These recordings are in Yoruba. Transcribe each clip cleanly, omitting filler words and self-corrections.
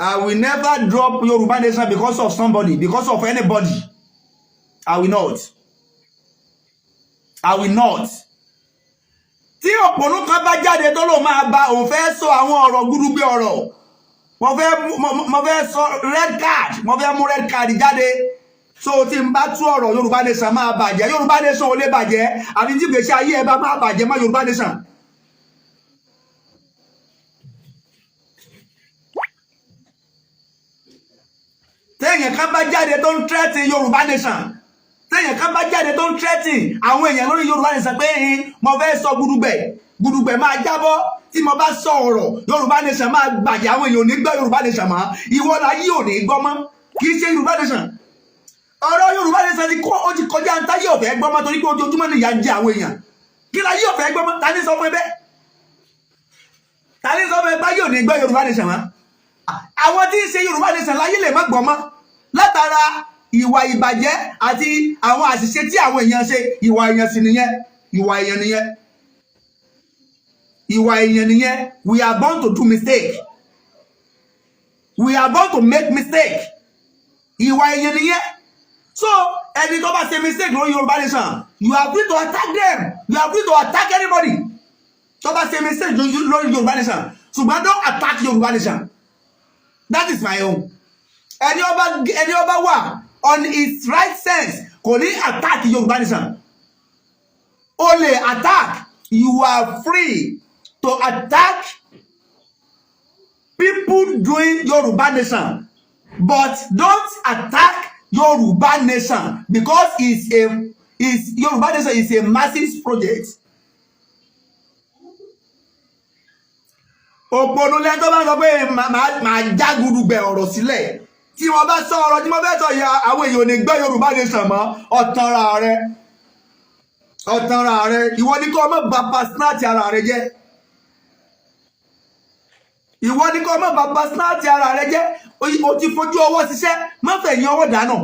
I will never drop Yoruba nation because of somebody, because of anybody. I will not. I will not. Tí òpònú kan bá jáde tó ló máa bá òun fẹ́ sọ àwọn ọ̀rọ̀ gúdúgbé ọ̀rọ̀. Mo fẹ́ sọ red card. Mo fẹ́ mú red card jáde. So tí n bá tú ọ̀rọ̀ Yoruba nation máa bàjẹ́. Yoruba nation ò lè bàjẹ́. Àbí tí gbèsè ayé ẹ bá máa bàjẹ́ má Yoruba nation. Téèyàn kan bá jáde tó ń threaten Yoruba nation. Téèyàn kan bá jáde tó ń threaten àwọn èèyàn lórí Yoruba nation pé mo fẹ́ sọ gúdúgbẹ̀ máa jábọ́ tí mo bá sọ ọ̀rọ̀ Yoruba nation máa bàjẹ́ àwọn èèyàn ò ní gbọ́ Yoruba nation mọ́. Ìwọ la yí ò ní gbọ́ mọ́. Kì í ṣe Yoruba nation. Ọ̀rọ̀ Yoruba nation ó ti kọjá ń táyé ọ̀fẹ́ gbọ́ mọ́ torí pé ojoojúmọ́ ni ìyà ń jẹ àwọn èèyàn. Kí la yí ọ̀fẹ́ gbọ́ mọ́? Ta ní sọ fún ẹ bẹ́ẹ̀? Ta ní sọ fún ẹ bá yóò ní gbọ́ Yoruba nation mọ́? Àwọn tí ń ṣe Yoruba nation láyé lè má gbọ́ mọ́ látara ìwà ìbàjẹ́ àti àwọn àṣìṣe tí àwọn èèyàn ṣe. Ìwà èèyàn sì nìyẹn. Ìwà èèyàn nìyẹn. Ìwà èèyàn nìyẹn. We are born to do mistake. We are born to make mistake. Ìwà èèyàn nìyẹn. So ẹni tó bá ṣe mistake lórí Yoruba nation, you are free to attack them. You are free to attack anybody. Tó bá ṣe mistake lórí Yoruba nation, ṣùgbọ́n don't attack Yoruba nation. That is my own. Ẹni ọba wà on his right sense kò ní attack Yoruba nation. O lè attack. You are free to attack people doing Yoruba nation, but don't attack Yoruba nation because Yoruba nation is a massive project. Òpònú lẹ́yìn tó bá sọ pé màá já gúdúgbẹ̀ ọ̀rọ̀ sílẹ̀. Tí wọ́n bá sọ ọ̀rọ̀ tí mo fẹ́ sọ yà àwọn èèyàn ò ní gbọ́ Yoruba nation mọ́. Ọ̀tanra rẹ. Ìwọ ní kó má bà personality ara rẹ jẹ́. Ìwọ ní kó má bà personality ara rẹ jẹ́. O ti fojú ọwọ́ ṣiṣẹ́, má fẹ́ ẹ̀yìn ọwọ́ dànù.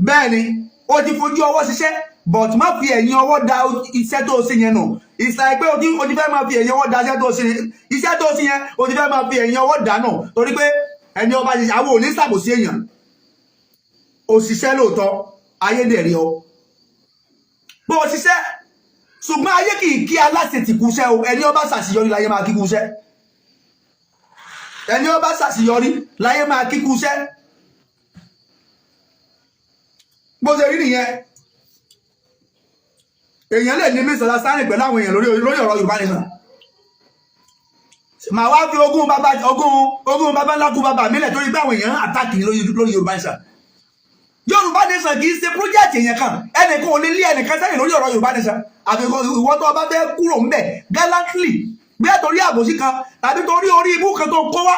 Bẹ́ẹ̀ ni, o ti fojú ọwọ́ ṣiṣẹ́, but má fi ẹ̀yìn ọwọ́ da iṣẹ́ tó ṣe yẹn nù. It's like pé o ti fẹ́ máa fi ẹ̀yìn ọwọ́ da iṣẹ́ tó ṣe yẹn. Iṣẹ́ tó ṣe yẹn, o ti fẹ́ máa fi ẹ̀yìn ọwọ́ dànù. Torí pé ẹni ọba ṣiṣẹ́, àwọn ò ní ṣàbòsí èèyàn. Òṣìṣẹ́ lóòótọ́, ayédèrè ọ. Bó o ṣiṣẹ́, ṣùgbọ́n ayé kì í kí aláṣẹ ti kúṣẹ́ o. Ẹni ọba ṣàṣeyọrí láyé máa kí kúṣẹ́. Ẹni ọba ṣàṣeyọrí láyé máa kí kúṣẹ́. Bó ṣe rí nìyẹn. Èèyàn lè ní misunderstanding pẹ̀lú àwọn èèyàn lórí ọ̀rọ̀ Yorùbá nation. Màá wá fi ogún bàbá ńlá kú bàbá mílẹ̀ torí pé àwọn èèyàn àtàkì lórí Yorùbá nation. Yorùbá nation kì í ṣe project èèyàn kan. Ẹnìkan ò lè lé ẹnìkan sẹ́yìn lórí ọ̀rọ̀ Yorùbá nation. Àfikún ìwọ tó bá fẹ́ kúrò ńbẹ̀ gallantly bí ẹ torí àbòsí kan tàbí torí orí ibú kan tó kó wá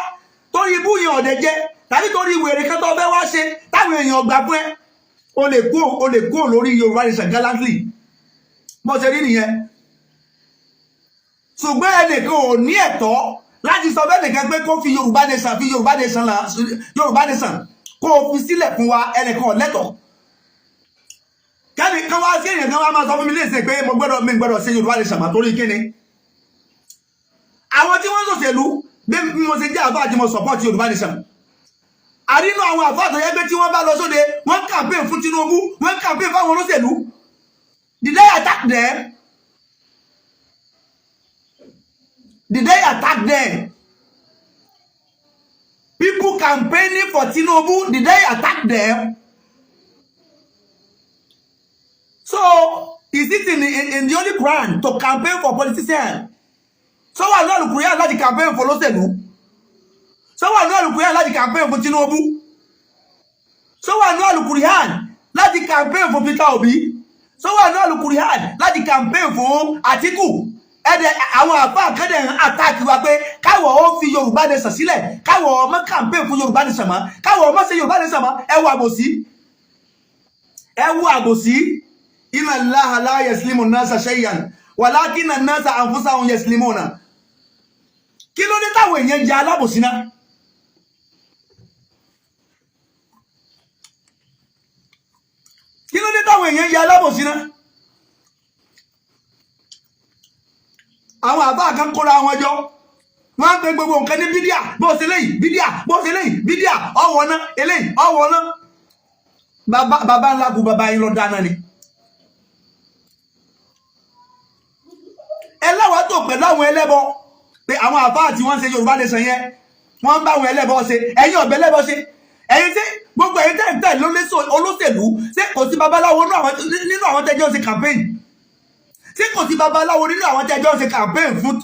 torí ibú yẹn ọ̀dẹ̀ jẹ tàbí torí wèrè kan tó fẹ́ wá ṣe táwọn èèyàn gbà fún ẹ o lè kúrò lórí Yorùbá nation gallantly. Bó ṣe rí nìyẹn. Ṣùgbọ́n ẹnìkan ò ní ẹ̀tọ́ láti sọ bẹ́ẹ̀ nìkan pé kó fi Yorùbá nation kó o fi sílẹ̀ fún wa. Ẹnìkan ò lẹ́tọ̀ọ́. Kẹ́ni kan wá sí èèyàn kan wá máa sọ fún mi léṣe pé mi gbọ́dọ̀ ṣe Yorùbá nation mà torí kíni. Àwọn tí wọ́n ṣòṣèlú bí mo ṣe jẹ́ àbá àti mo support Yorùbá nation. Àrínú àwọn àbá àtọ̀yẹ́ pé tí wọ́n bá lọ sóde wọ́n campaign fún Tinubu wọ́n campaign fáwọn olóṣèlú. Did they attack them? Did they attack them? People campaigning for Tinubu, did they attack them? So, is it in the Holy Quran to campaign for politicians? So, why not the Quran like campaign for Loselu? So, why not the Quran like campaign for Tinubu? So, why not the Quran like campaign for Peter Obi? So, why not the Quran like campaign for Atiku? Àwọn àfáà kan dẹ̀ ń àtàkì wa pé káwọ̀ ó fi Yorùbá nation sílẹ̀ káwọ̀ ọmọ campaign fún Yorùbá nation mọ́ káwọ̀ ọmọ ṣe Yorùbá nation mọ́. Ẹ wo àbòsí. Inna Allaha la yaslimu an-nasa shay'an walakinna an-nasa anfusahum yaslimuna. Kí ló dé táwọn èèyàn jẹ́ alábòsí náà? Kí ló dé táwọn èèyàn jẹ́ alábòsí náà? Àwọn àbá kan kóra wọn jọ wọ́n pe gbogbo nǹkan ní bídíà bó ṣe léyìí bídíà bó ṣe léyìí bídíà ọwọ́ náà eléyìí ọwọ́ náà bàbá ńlá kú bàbá yín lọ dáná ni. ẹlẹ́wàá tó pẹ̀lú àwọn ẹlẹ́bọ pé àwọn àfáà tí wọ́n ṣe Yorùbá nation yẹn wọ́n ń bá àwọn ẹlẹ́bọ ṣe ẹ̀yin ọ̀bẹ ẹlẹ́bọ ṣe ẹ̀yin tí gbogbo ẹ̀yin tẹ̀ olóṣèlú ṣé kò sí babaláwo nínú àwọn tẹ́jọ́ ṣe campaign ṣé kò sí babaláwo nínú àwọn tẹ́jọ́ ṣe campaign fún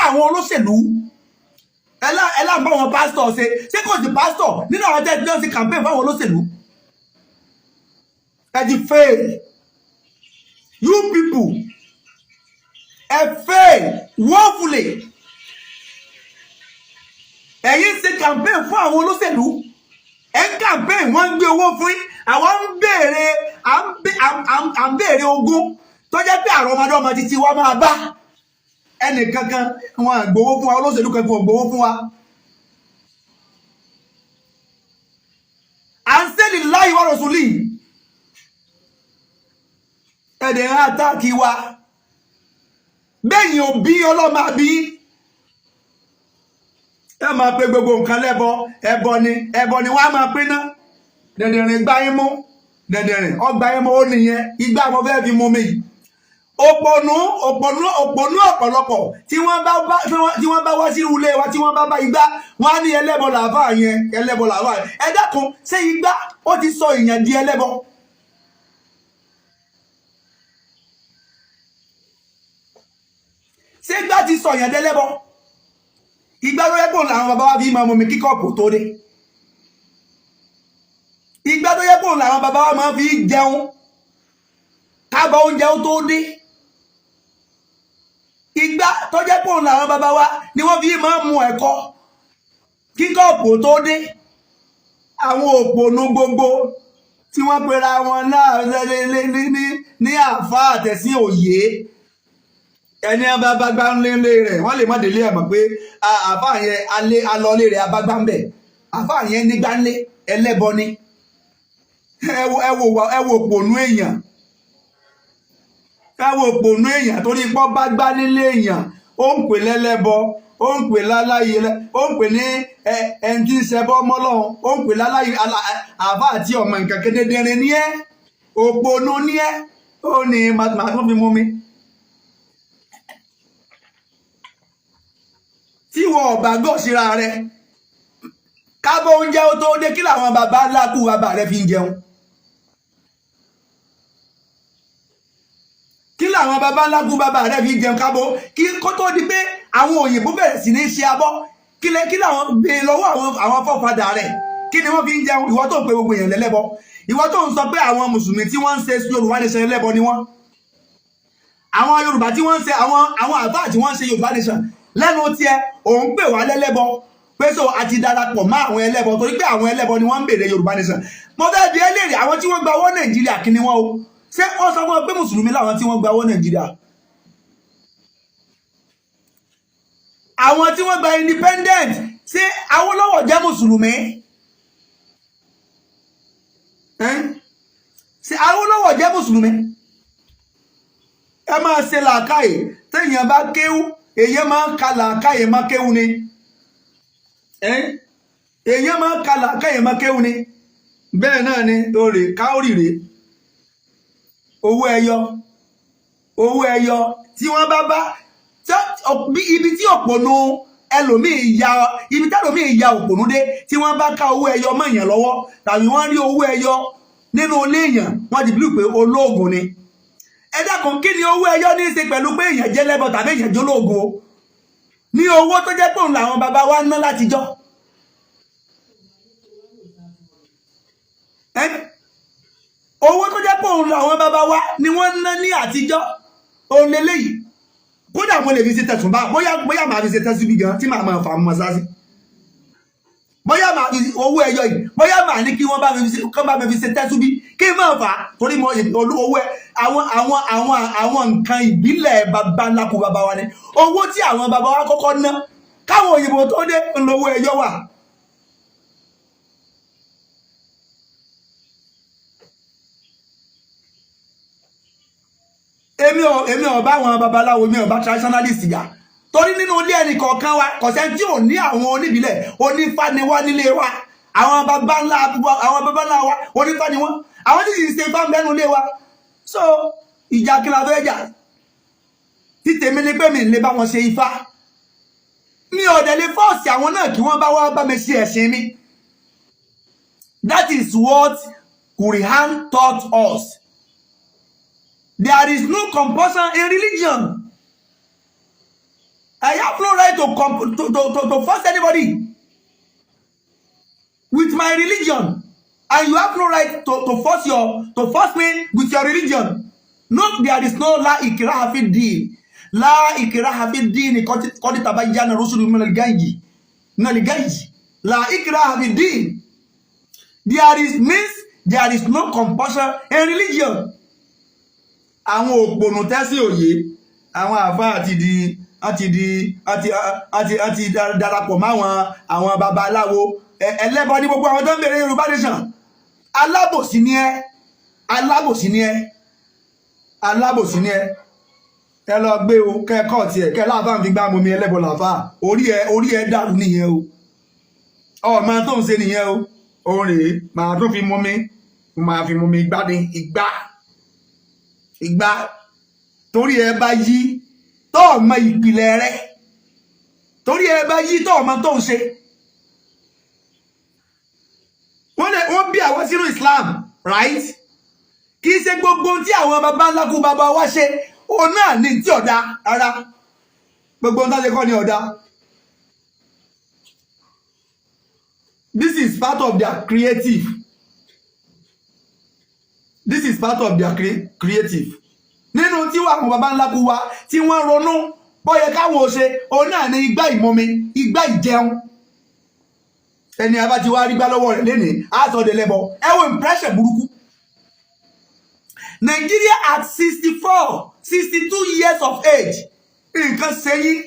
àwọn olóṣèlú ẹlànbá wọn pásítọ̀ ṣé kò sí pásítọ̀ nínú àwọn tẹ́jọ́ ṣe campaign fún àwọn olóṣèlú. ẹ ti fail you people ẹ fail woefully. ẹ̀yin ṣe campaign fún àwọn olóṣèlú ẹ ń campaign wọ́n ń gbé owó fún yín àwọn ń béèrè ogún tó jẹ́ pé àrùn ọmọdé ọmọ títí wa máa bá ẹnì kankan wọn gbowó fún wa olóṣèlú kankan wọn gbowó fún wa. à ń sẹ́ni láì wọ́n rọ̀sùn lì ẹ̀dẹ̀ ń àtàkì wa bẹ́yìn òbí ọlọ́mọ àbí ẹ máa pe gbogbo nǹkan lẹ́bọ ẹbọ ni wọ́n á máa pín ná dẹ̀dẹ̀rìn gbá yín mú dẹ̀dẹ̀rìn ọgbà yín mú ó nìyẹn igbá mo fẹ́ fi mú mi yìí òpònú ọ̀pọ̀lọpọ̀ tí wọ́n bá wá sí ilé wa tí wọ́n bá igbá wọ́n á ní ẹlẹ́bọ làáfà yẹn ẹlẹ́bọ làáfà yẹn ẹ dákun ṣé igbá ó ti sọ ìyẹn di ẹlẹ́bọ. ṣé igbá ti sọ ìyẹn dẹ́lẹ́bọ ìgbà tó yẹ kó làwọn bàbá wa fi máa mú mi kí kọ́ọ̀pù tó dé ìgbà tó yẹ kó làwọn bàbá wa máa fi jẹun kábọ̀ oúnjẹ tó dé ìgbà tó yẹ kó làwọn bàbá wa ni wọ́n fi máa mú ẹ̀kọ́ kí kọ́ọ̀pù tó dé àwọn òpònú gbogbo tí wọ́n pera wọn náà ní àfa àtẹ̀sí òye ẹni abágbá ńlé rẹ̀ wọ́n lè má délé ẹ̀ mọ̀ pé àfáà yẹn alọ́lé rẹ̀ abágbá ń bẹ̀ àfáà yẹn nígbà ńlé ẹlẹ́bọ ni ẹ wo òpònú èèyàn torí pọ́ bá gbá nílé èèyàn ó ń pè lẹ́lẹ́bọ ó ń pè láláyé ó ń pè ní ẹni tí ń ṣẹbọ mọ́lọ́run ó ń pè láláyé àfáà àti ọmọ nǹkan kedere ní ẹ òpònú ní ẹ ó ní màá tún fi mú mi. tí wọn ọba gbọ́ síra rẹ kábọ̀ oúnjẹ ó tó dé kí làwọn bàbá lákù bàbá rẹ fi ń jẹun kí làwọn bàbá lákù bàbá rẹ fi ń jẹun kábọ̀ kí kó tó di pé àwọn òyìnbó bẹ̀rẹ̀ sí ní ṣe abọ́ kí làwọn gbé lọ́wọ́ àwọn fọ́fadà rẹ̀ kí ni wọ́n fi ń jẹun ìwọ tó ń pe gbogbo èèyàn lẹ́lẹ́bọ ìwọ tó ń sọ pé àwọn mùsùlùmí tí wọ́n ń ṣe Yorùbá nation ẹlẹ́bọ ni wọ́n àwọn Yorùbá tí wọ́n ń ṣe àwọn àfáà tí wọ́n ń ṣe Yorùbá nation lẹ́nu tiẹ̀ òun pè wá lẹ́lẹ́bọ pé so àti darapọ̀ mọ́ àwọn ẹlẹ́bọ torí pé àwọn ẹlẹ́bọ ni wọ́n ń béèrè Yorùbá nation mo fẹ́ bi eléèrè àwọn tí wọ́n gba owó Nàìjíríà kí ni wọ́n o ṣé wọ́n sọ fún ọ pé mùsùlùmí làwọn tí wọ́n gba owó Nàìjíríà àwọn tí wọ́n gba independent ṣé Awólọ́wọ̀ jẹ́ mùsùlùmí ṣé Awólọ́wọ̀ jẹ́ mùsùlùmí ẹ máa ṣe làákàyè téèyàn bá kéwú èyàn máa ń ka làákàyè má kéwú ni èyàn máa ń ka làákàyè má kéwú ni bẹ́ẹ̀ náà ni lórí káórìrè owó ẹyọ tí wọ́n bá ibi tí òpònú ẹlòmíì ya òpònú dé tí wọ́n bá ká owó ẹyọ mọ́ èèyàn lọ́wọ́ tàbí wọ́n rí owó ẹyọ nínú ilé èèyàn wọ́n ti bílù pé olóògùn ni ẹ dákun kí ni owó ẹyọ ní í ṣe pẹ̀lú pé èèyàn jẹ́ lẹ́bọ tàbí èèyàn jẹ́ olóògùn o ní owó tó jẹ́ pé òun làwọn bàbá wa ná látijọ́ owó tó jẹ́ pé òun làwọn bàbá wa ni wọ́n ná ní àtijọ́ òun lélẹ́yìí kódà mo lè fi ṣe tẹ̀sùn bá bóyá màá fi ṣe tẹ̀sùn bí gan tí màá máa fà á mọ́ sáásí bóyá màá fi owó ẹyọ yìí bóyá màá ní kí wọ́n bá mi fi ṣe tẹ́sùn bí kí n máa fà á torí mo owó àwọn nǹkan ìbílẹ̀ bàbá ńláku bàbá wa ni owó tí àwọn bàbá wa kọ́kọ́ ná káwọn òyìnbó tó dé ńlọ́wọ́ ẹyọ wà. èmi ò bá àwọn babaláwo mi ò bá traditionalist yà torí nínú ilé ẹnì kọ̀ọ̀kan wa kọ̀sẹ́ tí ò ní àwọn oníbílẹ̀ onífá ni wá nílé wa àwọn baba ńlá wa onífá ni wọ́n àwọn tí sì ń ṣe fá mẹ́nu ilé wa so ìjà kí la fẹ́ jà tí tèmi ni pé mi lè bá wọn ṣe ifá mi ò dẹ̀ lè fọ́ọ̀sì àwọn náà kí wọ́n bá wá bá mi ṣe ẹ̀sìn mi. That is what Quran taught us. There is no compulsion in religion. I have no right to force anybody with my religion, and you have no right to force me with your religion. No, there is no la ikraha fi din. La ikraha fi din qad tabayyana rusulu min al-ghayyi. La ikraha fi din. There is no compulsion in religion. Àwọn òpònú tẹ́sí òye àwọn àfáà àti darapọ̀ máwọn àwọn babaláwo ẹlẹ́bọ ní gbogbo àwọn tó ń bèèrè Yorùbá nation. Alábòsí ni ẹ́ ẹ lọ gbé o kẹ́kọ̀ọ́ tiẹ̀ kẹ́ láàfáà fi gbá momi ẹlẹ́bọ làfáà orí ẹ dàrú nìyẹn o ọmọ tó ń ṣe nìyẹn o òun rèé màá tún fi momi ìgbà torí ẹ bá yí tó ọmọ ìpìlẹ̀ rẹ torí ẹ bá yí tó ọmọ tó ń ṣe wọ́n bí àwọn sínú Islam right kì í ṣe gbogbo tí àwọn baba ńlá kú baba wa ṣe òun náà ní tí ọ̀dà rárá gbogbo ń tàṣe kọ́ ní ọ̀dà. This is part of their creative. Nínú tí àwọn baba ńlá kú wa tí wọ́n ronú bóyá káwọn ò ṣe òun náà ní igbá ìmọ̀mi igbá ìjẹun ẹni abá ti wá rí gbá lọ́wọ́ rẹ̀ lénìí àtọ̀dẹ̀ lẹ́bọ̀ ẹ wo impression burúkú. Nigeria at 62 years of age nǹkan ṣe yín